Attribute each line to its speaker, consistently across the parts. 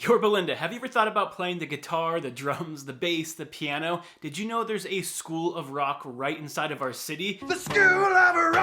Speaker 1: Yorba Linda, have you ever thought about playing the guitar, the drums, the bass, the piano? Did you know there's a school of rock right inside of our city?
Speaker 2: The School of Rock!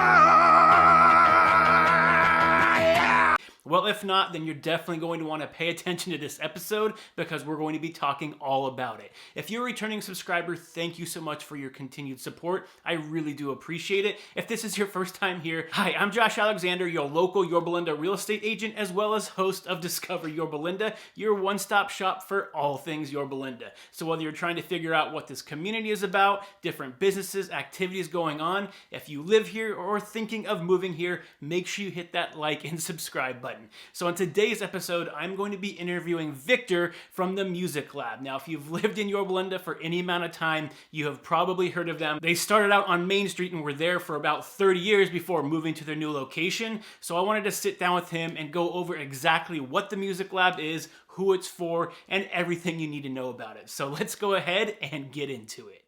Speaker 2: Yeah!
Speaker 1: Well, if not, then you're definitely going to want to pay attention to this episode because we're going to be talking all about it. If you're a returning subscriber, thank you so much for your continued support. I really do appreciate it. If this is your first time here, hi, I'm Josh Alexander, your local Yorba Linda real estate agent, as well as host of Discover Yorba Linda, your one-stop shop for all things Yorba Linda. So whether you're trying to figure out what this community is about, different businesses, activities going on, if you live here or are thinking of moving here, make sure you hit that like and subscribe button. So in today's episode, I'm going to be interviewing Victor from the Music Lab. Now, if you've lived in Yorba Linda for any amount of time, you have probably heard of them. They started out on Main Street and were there for about 30 years before moving to their new location. So I wanted to sit down with him and go over exactly what the Music Lab is, who it's for, and everything you need to know about it. So let's go ahead and get into it.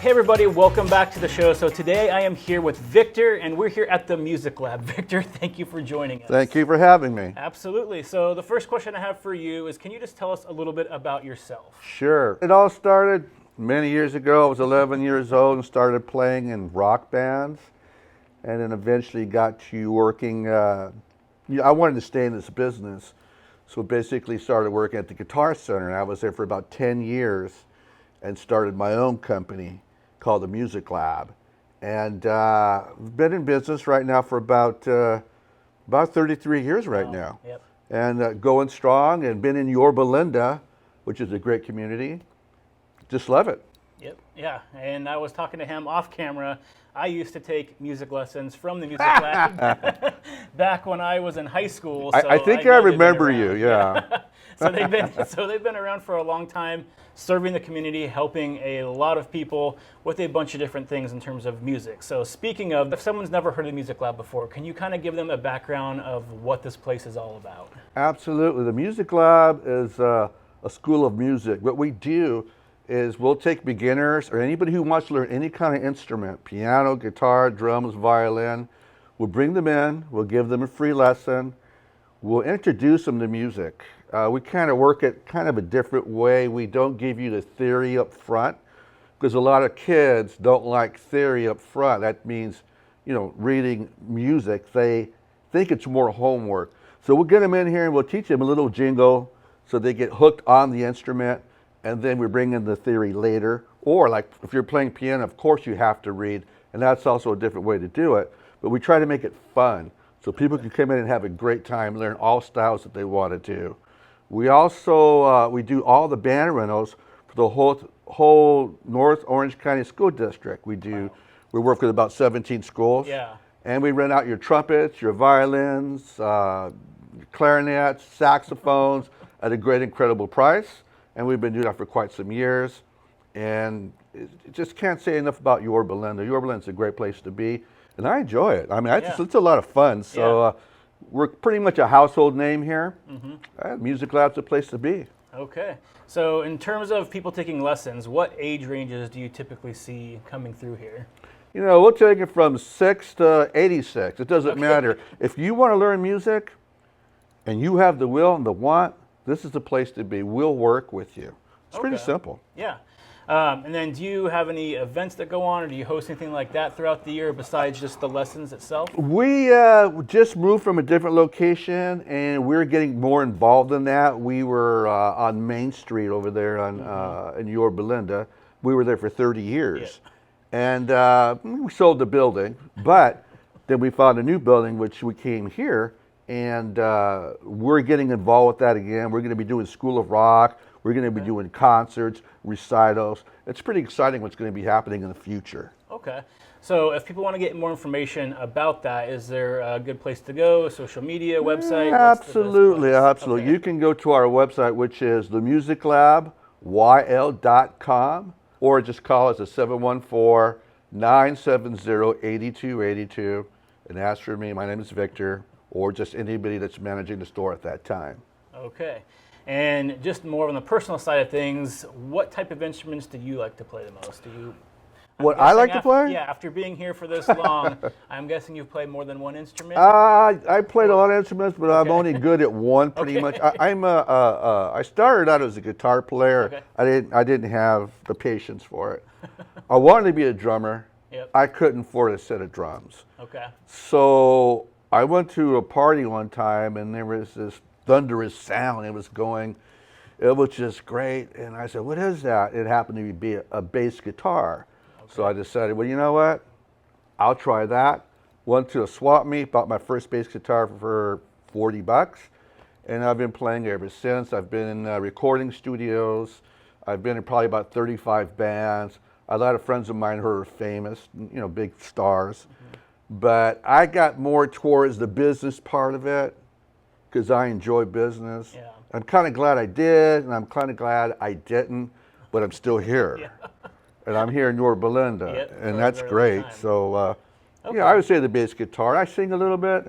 Speaker 1: Hey everybody, welcome back to the show. So today I am here with Victor and we're here at the Music Lab. Victor, thank you for joining us.
Speaker 2: Thank you for having me.
Speaker 1: Absolutely. So the first question I have for you is, can you just tell us a little bit about yourself?
Speaker 2: Sure. It all started many years ago. I was 11 years old and started playing in rock bands, and then eventually got to working. I wanted to stay in this business, so basically started working at the Guitar Center, and I was there for about 10 years and started my own company called the Music Lab, and been in business right now for about 33 years right now.
Speaker 1: Yep.
Speaker 2: And going strong, and been in Yorba Linda, which is a great community. Just love it.
Speaker 1: Yep. Yeah. And I was talking to him off camera. I used to take music lessons from the Music Lab back when I was in high school. So
Speaker 2: I think I
Speaker 1: know they've been
Speaker 2: remember
Speaker 1: around.
Speaker 2: you, yeah.
Speaker 1: So they've been around for a long time, serving the community, helping a lot of people with a bunch of different things in terms of music. So speaking of, if someone's never heard of the Music Lab before, can you kind of give them a background of what this place is all about?
Speaker 2: Absolutely. The Music Lab is a school of music. What we do is we'll take beginners or anybody who wants to learn any kind of instrument, piano, guitar, drums, violin. We'll bring them in, we'll give them a free lesson, we'll introduce them to music. We kind of work it kind of a different way. We don't give you the theory up front, because a lot of kids don't like theory up front. That means, reading music. They think it's more homework. So we'll get them in here and we'll teach them a little jingle so they get hooked on the instrument, and then we bring in the theory later. Or like if you're playing piano, of course you have to read, and that's also a different way to do it. But we try to make it fun so people can come in and have a great time, learn all styles that they want to do. We also we do all the band rentals for the whole North Orange County School District. We work with about 17 schools.
Speaker 1: Yeah.
Speaker 2: And we rent out your trumpets, your violins, clarinets, saxophones at a great, incredible price. And we've been doing that for quite some years. And just can't say enough about Yorba Linda. Yorba Linda's a great place to be, and I enjoy it. I mean, it's a lot of fun. So we're pretty much a household name here. Mm-hmm. Music Lab's a place to be.
Speaker 1: Okay. So in terms of people taking lessons, what age ranges do you typically see coming through here?
Speaker 2: We'll take it from 6 to 86. It doesn't matter. If you want to learn music and you have the will and the want, this is the place to be. We'll work with you. It's pretty simple.
Speaker 1: Yeah. And then do you have any events that go on, or do you host anything like that throughout the year besides just the lessons itself?
Speaker 2: We just moved from a different location, and we're getting more involved in that. We were on Main Street over there in Yorba Linda. We were there for 30 years. Yeah. And we sold the building, but then we found a new building, which we came here, and we're getting involved with that again. We're going to be doing School of Rock. We're going to be doing concerts, recitals. It's pretty exciting what's going to be happening in the future.
Speaker 1: Okay. So if people want to get more information about that, is there a good place to go? Social media, website?
Speaker 2: Absolutely, absolutely. Okay. You can go to our website, which is themusiclabyl.com. or just call us at 714-970-8282 and ask for me. My name is Victor, or just anybody that's managing the store at that time.
Speaker 1: Okay. And just more on the personal side of things, what type of instruments do you like to play the most?
Speaker 2: What I like to play?
Speaker 1: Yeah, after being here for this long, I'm guessing you've played more than one instrument?
Speaker 2: I played a lot of instruments, but I'm only good at one pretty much. I started out as a guitar player.
Speaker 1: Okay.
Speaker 2: I didn't have the patience for it. I wanted to be a drummer.
Speaker 1: Yep.
Speaker 2: I couldn't afford a set of drums.
Speaker 1: Okay.
Speaker 2: So I went to a party one time, and there was this thunderous sound. It was just great. And I said, "What is that?" It happened to be a bass guitar. So I decided, well, you know what? I'll try that. Went to a swap meet, bought my first bass guitar for $40, and I've been playing ever since. I've been in recording studios. I've been in probably about 35 bands. A lot of friends of mine who are famous, big stars. But I got more towards the business part of it because I enjoy business.
Speaker 1: Yeah.
Speaker 2: I'm kind of glad I did, and I'm kind of glad I didn't, but I'm still here.
Speaker 1: Yeah.
Speaker 2: And I'm here in Yorba Linda,
Speaker 1: Yep,
Speaker 2: and that's great. So, yeah, I would say the bass guitar. I sing a little bit,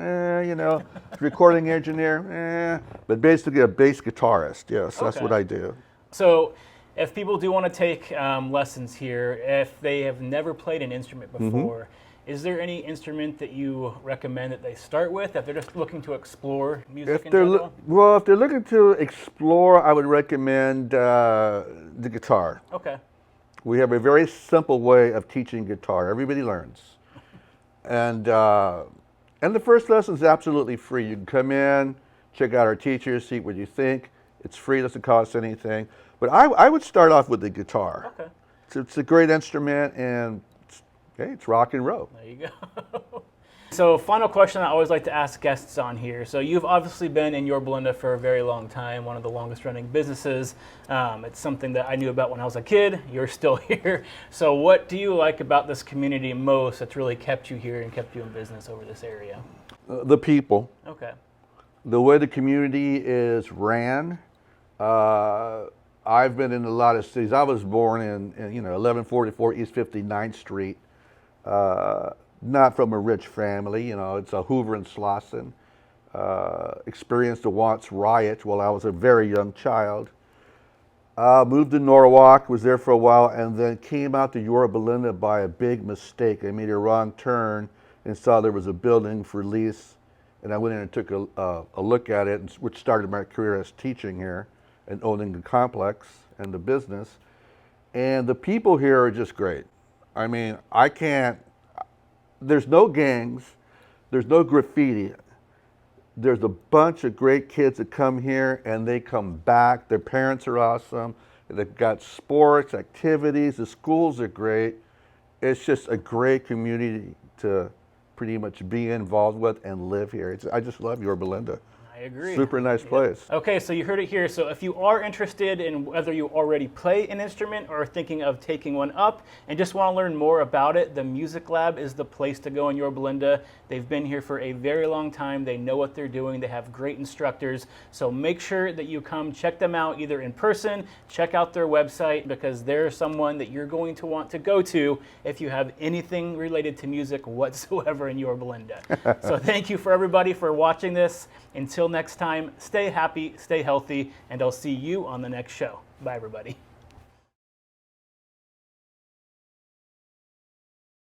Speaker 2: recording engineer, but basically a bass guitarist. Yes, that's what I do.
Speaker 1: So, if people do want to take lessons here, if they have never played an instrument before, is there any instrument that you recommend that they start with if they're just looking to explore music in general?
Speaker 2: Well, if they're looking to explore, I would recommend the guitar.
Speaker 1: Okay.
Speaker 2: We have a very simple way of teaching guitar. Everybody learns. And the first lesson is absolutely free. You can come in, check out our teachers, see what you think. It's free, doesn't cost anything. But I would start off with the guitar.
Speaker 1: Okay.
Speaker 2: It's a great instrument, and it's rock and roll.
Speaker 1: There you go. So, final question I always like to ask guests on here. So, you've obviously been in Yorba Linda for a very long time, one of the longest running businesses. It's something that I knew about when I was a kid. You're still here. So, what do you like about this community most that's really kept you here and kept you in business over this area?
Speaker 2: The people.
Speaker 1: Okay.
Speaker 2: The way the community is ran. I've been in a lot of cities. I was born in 1144 East 59th Street. Not from a rich family, it's a Hoover and Slauson. Experienced the Watts riot while I was a very young child. Moved to Norwalk, was there for a while, and then came out to Yorba Linda by a big mistake. I made a wrong turn and saw there was a building for lease, and I went in and took a look at it, which started my career as teaching here and owning the complex and the business. And the people here are just great. I mean, there's no gangs, there's no graffiti. There's a bunch of great kids that come here and they come back. Their parents are awesome. They've got sports, activities, the schools are great. It's just a great community to pretty much be involved with and live here. I just love Yorba Linda.
Speaker 1: I agree.
Speaker 2: Super nice place.
Speaker 1: Okay, so you heard it here. So if you are interested in whether you already play an instrument or are thinking of taking one up and just want to learn more about it, the Music Lab is the place to go in Yorba Linda. They've been here for a very long time. They know what they're doing. They have great instructors. So make sure that you come check them out either in person, check out their website, because they're someone that you're going to want to go to if you have anything related to music whatsoever in Yorba Linda. So thank you for everybody for watching this. Until next time, stay happy, stay healthy, and I'll see you on the next show. Bye, everybody.